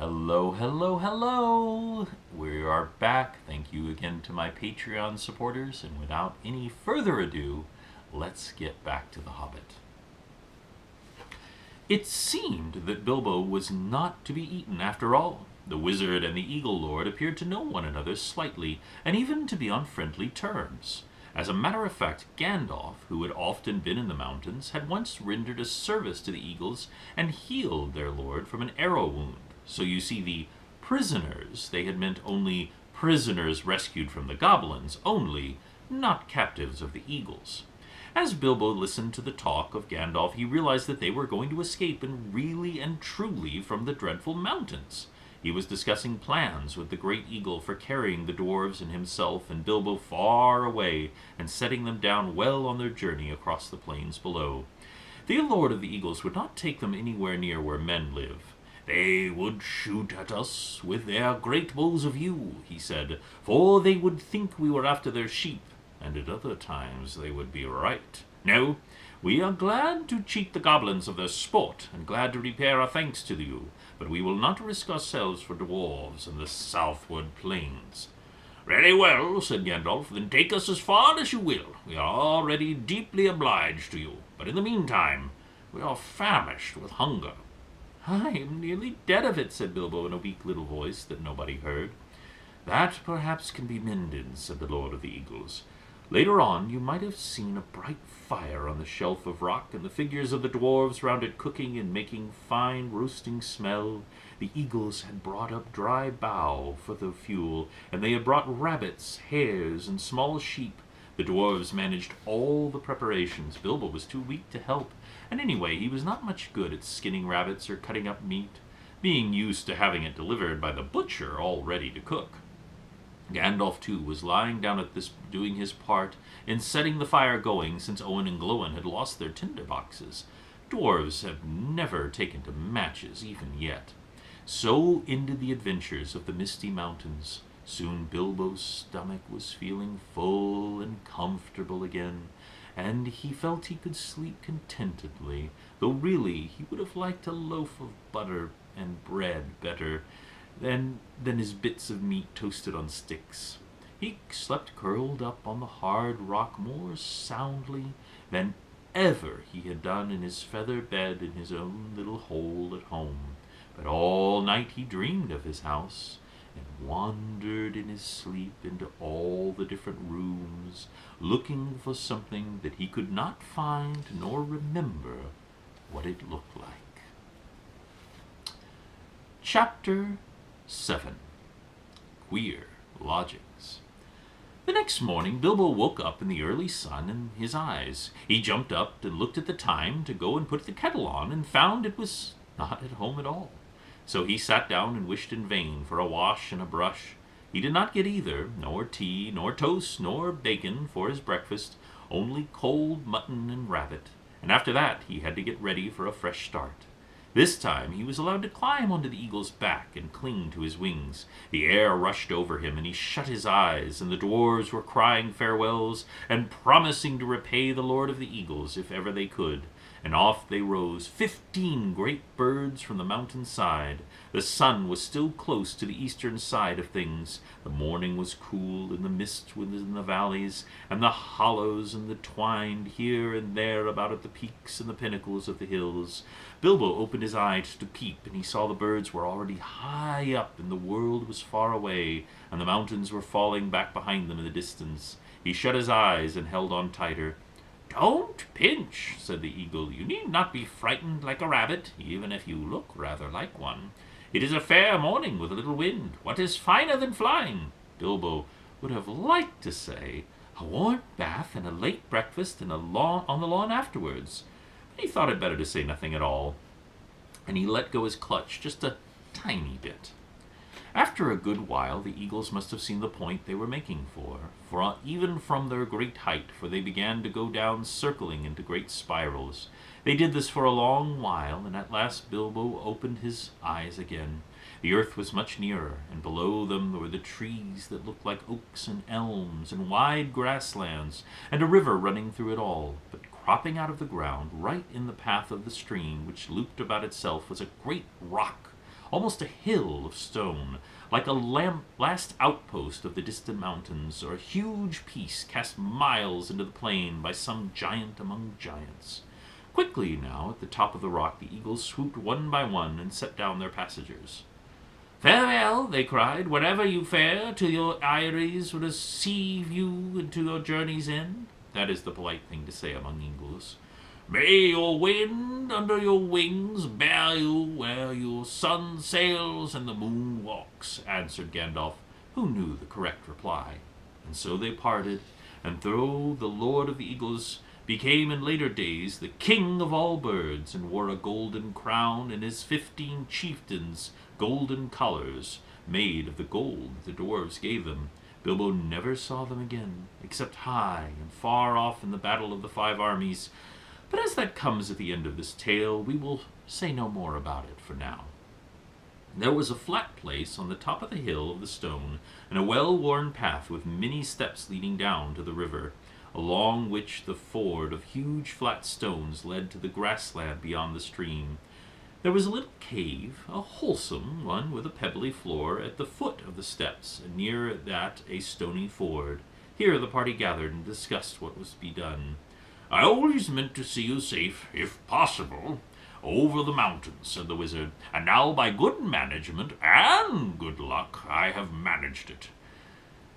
Hello, hello, hello! We are back. Thank you again to my Patreon supporters. And without any further ado, let's get back to The Hobbit. It seemed that Bilbo was not to be eaten after all. The wizard and the Eagle Lord appeared to know one another slightly, and even to be on friendly terms. As a matter of fact, Gandalf, who had often been in the mountains, had once rendered a service to the Eagles and healed their lord from an arrow wound. So you see, the prisoners, they had meant only prisoners rescued from the goblins only, not captives of the Eagles. As Bilbo listened to the talk of Gandalf, he realized that they were going to escape and really and truly from the dreadful mountains. He was discussing plans with the great eagle for carrying the dwarves and himself and Bilbo far away and setting them down well on their journey across the plains below. The Lord of the Eagles would not take them anywhere near where men live. "They would shoot at us with their great bows of yew," he said, "for they would think we were after their sheep, and at other times they would be right. No, we are glad to cheat the goblins of their sport, and glad to repay our thanks to you, but we will not risk ourselves for dwarves in the southward plains." "Very well," said Gandalf, "then take us as far as you will. We are already deeply obliged to you, but in the meantime we are famished with hunger." "I am nearly dead of it," said Bilbo in a weak little voice that nobody heard. "That perhaps can be mended," said the Lord of the Eagles. "Later on you might have seen a bright fire on the shelf of rock, and the figures of the dwarves round it cooking and making fine roasting smell. The eagles had brought up dry bough for the fuel, and they had brought rabbits, hares, and small sheep. The dwarves managed all the preparations. Bilbo was too weak to help, and anyway he was not much good at skinning rabbits or cutting up meat, being used to having it delivered by the butcher all ready to cook. Gandalf, too, was lying down at this, doing his part in setting the fire going, since Owen and Gloin had lost their tinder boxes. Dwarves have never taken to matches, even yet. So ended the adventures of the Misty Mountains. Soon Bilbo's stomach was feeling full and comfortable again, and he felt he could sleep contentedly, though really he would have liked a loaf of butter and bread better than his bits of meat toasted on sticks. He slept curled up on the hard rock more soundly than ever he had done in his feather bed in his own little hole at home. But all night he dreamed of his house, and wandered in his sleep into all the different rooms, looking for something that he could not find nor remember what it looked like. Chapter 7. Queer Lodgings. The next morning Bilbo woke up in the early sun in his eyes. He jumped up and looked at the time to go and put the kettle on, and found it was not at home at all. So he sat down and wished in vain for a wash and a brush. He did not get either, nor tea, nor toast, nor bacon for his breakfast, only cold mutton and rabbit, and after that he had to get ready for a fresh start. This time he was allowed to climb onto the eagle's back and cling to his wings. The air rushed over him, and he shut his eyes, and the dwarves were crying farewells and promising to repay the Lord of the Eagles if ever they could. And off they rose, 15 great birds from the mountain side. The sun was still close to the eastern side of things. The morning was cool, and the mist was in the valleys, and the hollows and the twined here and there about at the peaks and the pinnacles of the hills. Bilbo opened his eyes to peep, and he saw the birds were already high up, and the world was far away, and the mountains were falling back behind them in the distance. He shut his eyes and held on tighter. "Don't pinch," said the eagle. "You need not be frightened like a rabbit, even if you look rather like one. It is a fair morning with a little wind. What is finer than flying?" Bilbo would have liked to say, "A warm bath and a late breakfast and on the lawn afterwards." But he thought it better to say nothing at all, and he let go his clutch just a tiny bit. After a good while the eagles must have seen the point they were making for even from their great height, for they began to go down circling into great spirals. They did this for a long while, and at last Bilbo opened his eyes again. The earth was much nearer, and below them were the trees that looked like oaks and elms, and wide grasslands, and a river running through it all. But cropping out of the ground, right in the path of the stream, which looped about itself, was a great rock, almost a hill of stone, like a last outpost of the distant mountains, or a huge piece cast miles into the plain by some giant among giants. Quickly now, at the top of the rock, the eagles swooped one by one and set down their passengers. "Farewell," they cried, "wherever you fare, till your eyries receive you into your journey's end." That is the polite thing to say among eagles. "May your wind under your wings bear you where your sun sails and the moon walks," answered Gandalf, who knew the correct reply. And so they parted, and though the Lord of the Eagles became in later days the king of all birds, and wore a golden crown, and his 15 chieftains golden collars, made of the gold the dwarves gave them, Bilbo never saw them again, except high and far off in the battle of the 5 armies. But as that comes at the end of this tale, we will say no more about it for now. There was a flat place on the top of the hill of the stone, and a well-worn path with many steps leading down to the river, along which the ford of huge flat stones led to the grassland beyond the stream. There was a little cave, a wholesome one with a pebbly floor, at the foot of the steps, and near that a stony ford. Here the party gathered and discussed what was to be done. "I always meant to see you safe, if possible, over the mountains," said the wizard, "and now by good management and good luck I have managed it.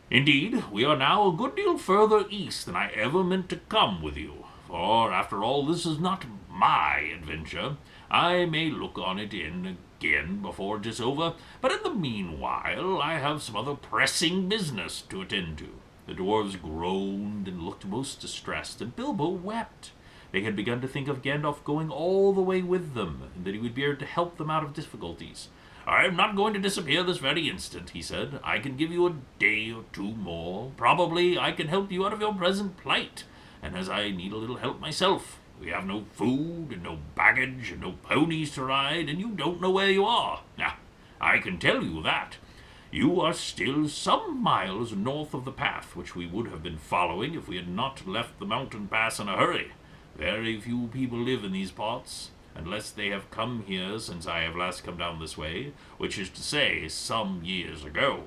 Indeed, we are now a good deal further east than I ever meant to come with you, for, after all, this is not my adventure. I may look on it in again before it is over, but in the meanwhile I have some other pressing business to attend to." The dwarves groaned and looked most distressed, and Bilbo wept. They had begun to think of Gandalf going all the way with them, and that he would be able to help them out of difficulties. "I am not going to disappear this very instant," he said. "I can give you a day or 2 more. Probably I can help you out of your present plight, and as I need a little help myself. We have no food, and no baggage, and no ponies to ride, and you don't know where you are. Now, I can tell you that. You are still some miles north of the path which we would have been following if we had not left the mountain pass in a hurry. Very few people live in these parts, unless they have come here since I have last come down this way, which is to say, some years ago.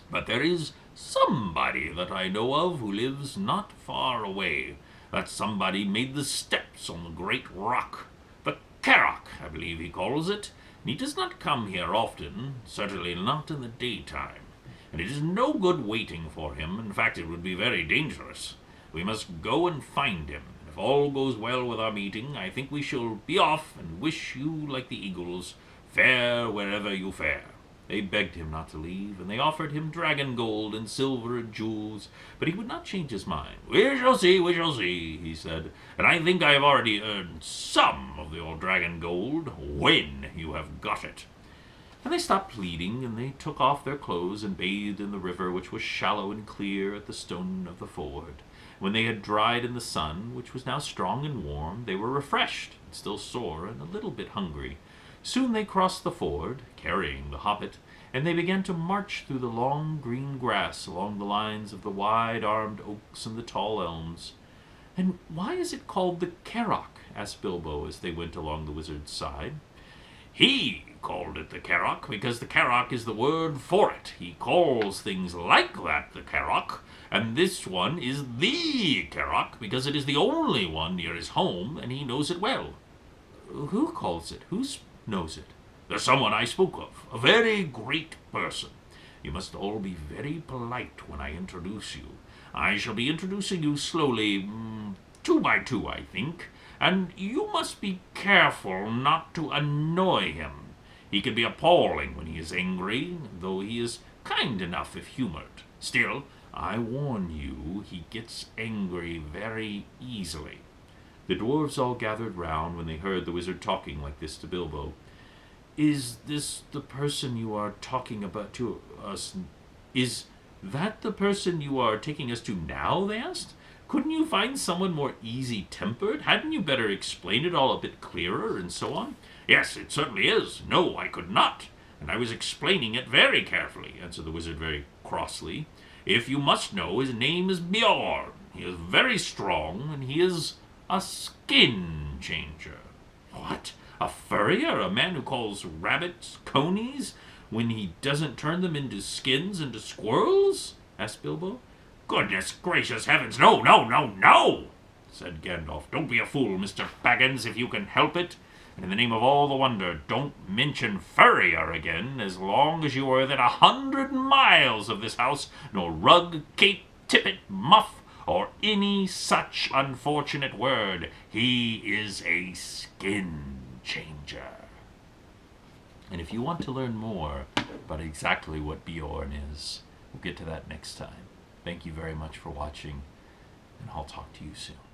But there is somebody that I know of who lives not far away. That somebody made the steps on the great rock, the Carrock, I believe he calls it, and he does not come here often, certainly not in the daytime, and it is no good waiting for him. In fact, it would be very dangerous. We must go and find him, and if all goes well with our meeting, I think we shall be off and wish you, like the eagles, fare wherever you fare." They begged him not to leave, and they offered him dragon gold and silver and jewels, but he would not change his mind. We shall see," he said, "and I think I have already earned some of your dragon gold when you have got it." And they stopped pleading, and they took off their clothes and bathed in the river, which was shallow and clear at the stone of the ford. When they had dried in the sun, which was now strong and warm, they were refreshed, and still sore and a little bit hungry. Soon they crossed the ford, carrying the hobbit, and they began to march through the long green grass along the lines of the wide-armed oaks and the tall elms. "And why is it called the Carrock?" asked Bilbo as they went along the wizard's side. "He called it the Carrock because the Carrock is the word for it. He calls things like that the Carrock, and this one is the Carrock because it is the only one near his home, and he knows it well." "Who calls it? Who knows it?" "There's someone I spoke of, a very great person. You must all be very polite when I introduce you. I shall be introducing you slowly, 2 by 2, I think, and you must be careful not to annoy him. He can be appalling when he is angry, though he is kind enough if humored. Still, I warn you, he gets angry very easily." The dwarves all gathered round when they heard the wizard talking like this to Bilbo. "Is this the person you are talking about to us? Is that the person you are taking us to now?" they asked. "Couldn't you find someone more easy-tempered? Hadn't you better explain it all a bit clearer, and so on?" "Yes, it certainly is. No, I could not, and I was explaining it very carefully," answered the wizard very crossly. "If you must know, his name is Bjorn. He is very strong, and he is a skin changer." "What? A furrier? A man who calls rabbits conies when he doesn't turn them into skins into squirrels? Asked Bilbo. Goodness gracious heavens, no, no, no, no, said Gandalf. Don't be a fool, Mr. Baggins, if you can help it. And in the name of all the wonder, don't mention furrier again as long as you are within 100 miles of this house, nor rug, cape, tippet, muff, or any such unfortunate word. He is a skin changer. And if you want to learn more about exactly what Beorn is, we'll get to that next time. Thank you very much for watching, and I'll talk to you soon.